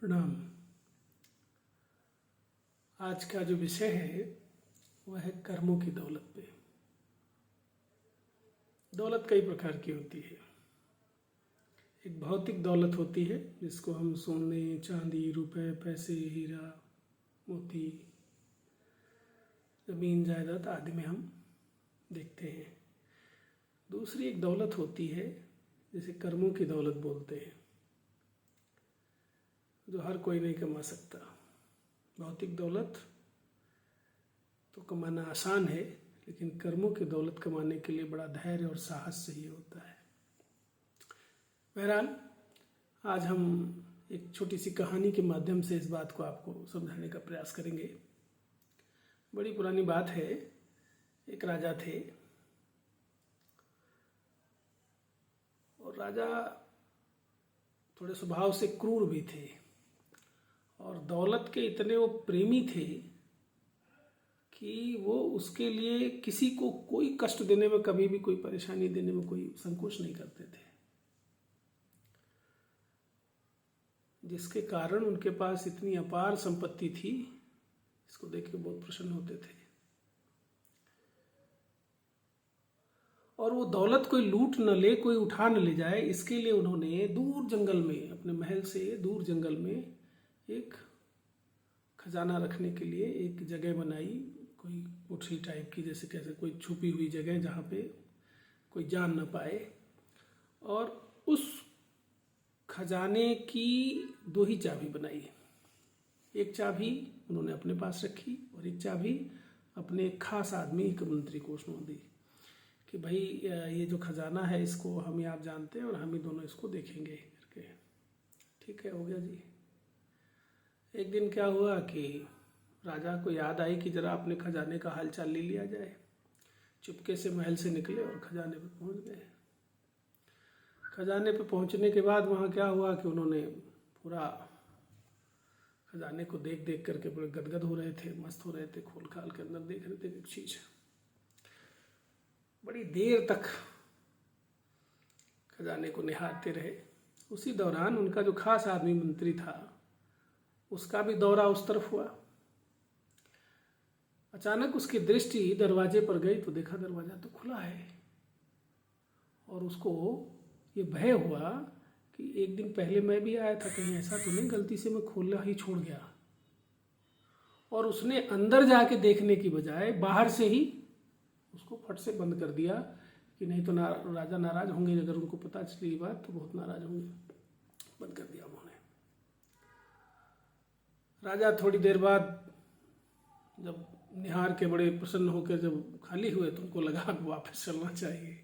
प्रणाम। आज का जो विषय है वह है कर्मों की दौलत पे। दौलत कई प्रकार की होती है। एक भौतिक दौलत होती है जिसको हम सोने, चांदी, रुपए, पैसे, हीरा, मोती, जमीन, जायदाद आदि में हम देखते हैं। दूसरी एक दौलत होती है जिसे कर्मों की दौलत बोलते हैं, जो हर कोई नहीं कमा सकता। भौतिक दौलत तो कमाना आसान है, लेकिन कर्मों की दौलत कमाने के लिए बड़ा धैर्य और साहस चाहिए होता है। बहरहाल, आज हम एक छोटी सी कहानी के माध्यम से इस बात को आपको समझाने का प्रयास करेंगे। बड़ी पुरानी बात है। एक राजा थे और राजा थोड़े स्वभाव से क्रूर भी थे और दौलत के इतने वो प्रेमी थे कि वो उसके लिए किसी को कोई कष्ट देने में, कभी भी कोई परेशानी देने में कोई संकोच नहीं करते थे, जिसके कारण उनके पास इतनी अपार संपत्ति थी। इसको देख के बहुत प्रसन्न होते थे और वो दौलत कोई लूट न ले, कोई उठा न ले जाए, इसके लिए उन्होंने दूर जंगल में, अपने महल से दूर जंगल में एक खजाना रखने के लिए एक जगह बनाई, कोई कोठरी टाइप की, जैसे कैसे कोई छुपी हुई जगह जहाँ पे कोई जान न पाए। और उस खजाने की दो ही चाबी बनाई। एक चाबी उन्होंने अपने पास रखी और एक चाबी अपने एक खास आदमी, एक मंत्री को उसने दी कि भाई ये जो खजाना है इसको हम ही आप जानते हैं और हम ही दोनों इसको देखेंगे करके। ठीक है, हो गया जी। एक दिन क्या हुआ कि राजा को याद आई कि जरा अपने खजाने का हाल चाल ले लिया जाए। चुपके से महल से निकले और खजाने पे पहुंच गए। खजाने पे पहुंचने के बाद वहाँ क्या हुआ कि उन्होंने पूरा खजाने को देख देख करके बड़े गदगद हो रहे थे, मस्त हो रहे थे, खोल खाल के अंदर देख रहे थे एक चीज। बड़ी देर तक खजाने को निहारते रहे। उसी दौरान उनका जो खास आदमी मंत्री था, उसका भी दौरा उस तरफ हुआ। अचानक उसकी दृष्टि दरवाजे पर गई तो देखा दरवाजा तो खुला है और उसको ये भय हुआ कि एक दिन पहले मैं भी आया था, कहीं ऐसा तो नहीं गलती से मैं खोला ही छोड़ गया। और उसने अंदर जाके देखने की बजाय बाहर से ही उसको फट से बंद कर दिया कि नहीं तो राजा नाराज होंगे, अगर उनको पता चली बात तो बहुत नाराज होंगे। बंद कर दिया उन्होंने। राजा थोड़ी देर बाद जब निहार के बड़े प्रसन्न होकर जब खाली हुए तो उनको लगा कि वापस चलना चाहिए।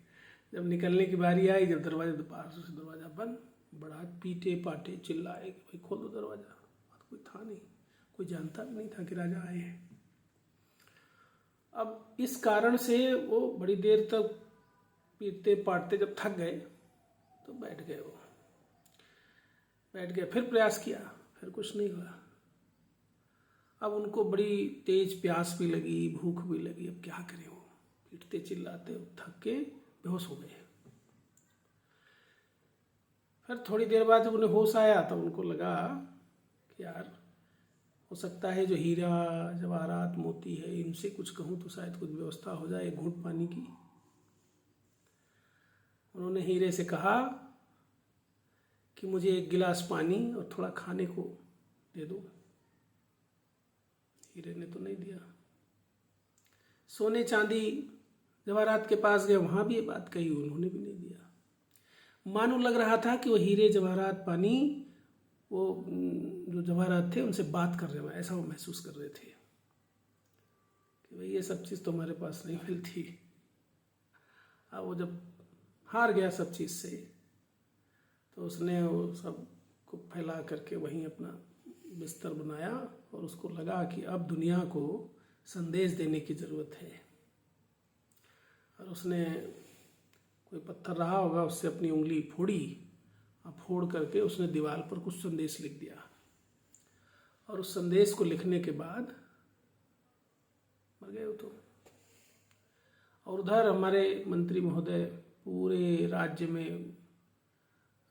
जब निकलने की बारी आई, जब दरवाजा पास से दरवाजा बंद, बड़ा पीटे पाटे चिल्लाए कि भाई खोल दो दरवाजा। कोई था नहीं, कोई जानता भी नहीं था कि राजा आए हैं। अब इस कारण से वो बड़ी देर तक पीटते पाटते जब थक गए तो बैठ गए। वो बैठ गए, फिर प्रयास किया, फिर कुछ नहीं हुआ। अब उनको बड़ी तेज प्यास भी लगी, भूख भी लगी। अब क्या करें, वो पीटते चिल्लाते थक के बेहोश हो गए। फिर थोड़ी देर बाद जब उन्हें होश आया तब उनको लगा कि यार हो सकता है जो हीरा जवाहरात मोती है इनसे कुछ कहूँ तो शायद कुछ व्यवस्था हो जाए, एक घूंट पानी की। उन्होंने हीरे से कहा कि मुझे एक गिलास पानी और थोड़ा खाने को दे दो। हीरे ने तो नहीं दिया। सोने चांदी जवाहरात के पास गए, वहां भी ये बात कही, उन्होंने भी नहीं दिया। मानो लग रहा था कि वो हीरे जवाहरात पानी, वो जो जवाहरात थे उनसे बात कर रहे हैं, ऐसा वो महसूस कर रहे थे कि भाई ये सब चीज़ तो हमारे पास नहीं मिलती। अब वो जब हार गया सब चीज़ से तो उसने वो सब को फैला करके वहीं अपना बिस्तर बनाया और उसको लगा कि अब दुनिया को संदेश देने की ज़रूरत है। और उसने कोई पत्थर रहा होगा, उससे अपनी उंगली फोड़ी और फोड़ करके उसने दीवार पर कुछ संदेश लिख दिया। और उस संदेश को लिखने के बाद मर गए वो तो। और उधर हमारे मंत्री महोदय पूरे राज्य में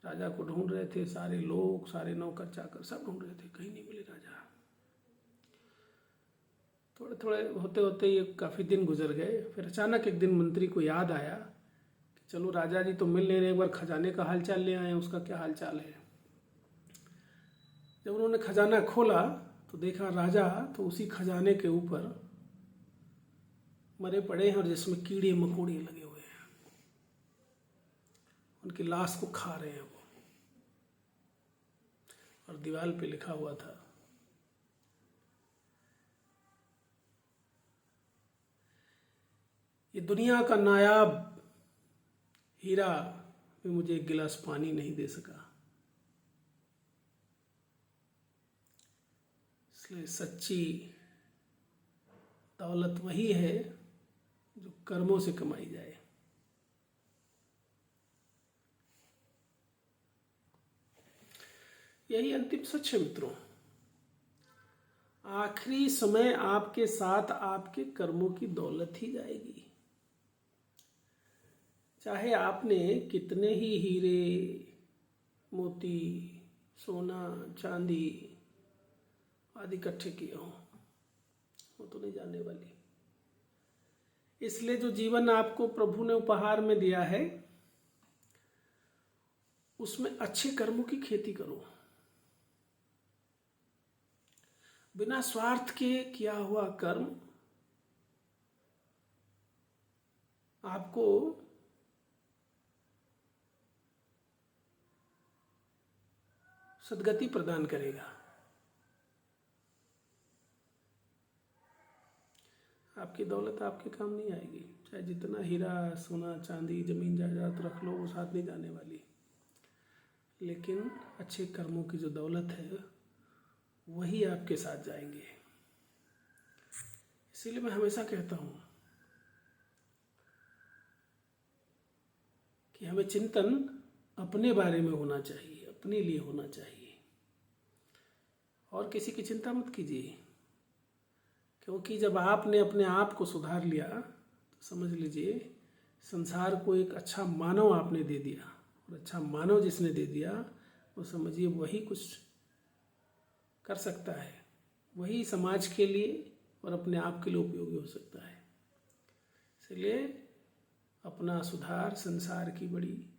राजा को ढूंढ रहे थे, सारे लोग, सारे नौकर चाकर सब ढूंढ रहे थे, कहीं नहीं मिले राजा। थोड़े थोड़े होते होते ये काफ़ी दिन गुजर गए। फिर अचानक एक दिन मंत्री को याद आया कि चलो राजा जी तो मिल नहीं रहे, एक बार खजाने का हालचाल ले आए, उसका क्या हालचाल है। जब उन्होंने खजाना खोला तो देखा राजा तो उसी खजाने के ऊपर मरे पड़े हैं और जिसमें कीड़े मकोड़े लगे हुए हैं, उनकी लाश को खा रहे हैं वो। और दीवार पे लिखा हुआ था, ये दुनिया का नायाब हीरा भी मुझे एक गिलास पानी नहीं दे सका। इसलिए सच्ची दौलत वही है जो कर्मों से कमाई जाए। यही अंतिम सच है मित्रों। आखिरी समय आपके साथ आपके कर्मों की दौलत ही जाएगी। चाहे आपने कितने ही हीरे, मोती, सोना, चांदी आदि इकट्ठे किए हों, वो तो नहीं जाने वाली। इसलिए जो जीवन आपको प्रभु ने उपहार में दिया है, उसमें अच्छे कर्मों की खेती करो। बिना स्वार्थ के किया हुआ कर्म आपको सद्गति प्रदान करेगा। आपकी दौलत आपके काम नहीं आएगी, चाहे जितना हीरा, सोना, चांदी, जमीन जायदाद रख लो, वो साथ नहीं जाने वाली। लेकिन अच्छे कर्मों की जो दौलत है वही आपके साथ जाएंगे। इसीलिए मैं हमेशा कहता हूँ कि हमें चिंतन अपने बारे में होना चाहिए, अपने लिए होना चाहिए, और किसी की चिंता मत कीजिए। क्योंकि जब आपने अपने आप को सुधार लिया तो समझ लीजिए संसार को एक अच्छा मानव आपने दे दिया, और अच्छा मानव जिसने दे दिया वो समझिए वही कुछ कर सकता है, वही समाज के लिए और अपने आप के लिए उपयोगी हो सकता है। इसलिए अपना सुधार संसार की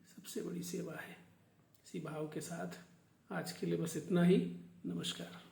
सबसे बड़ी सेवा है। इसी भाव के साथ आज के लिए बस इतना ही। नमस्कार।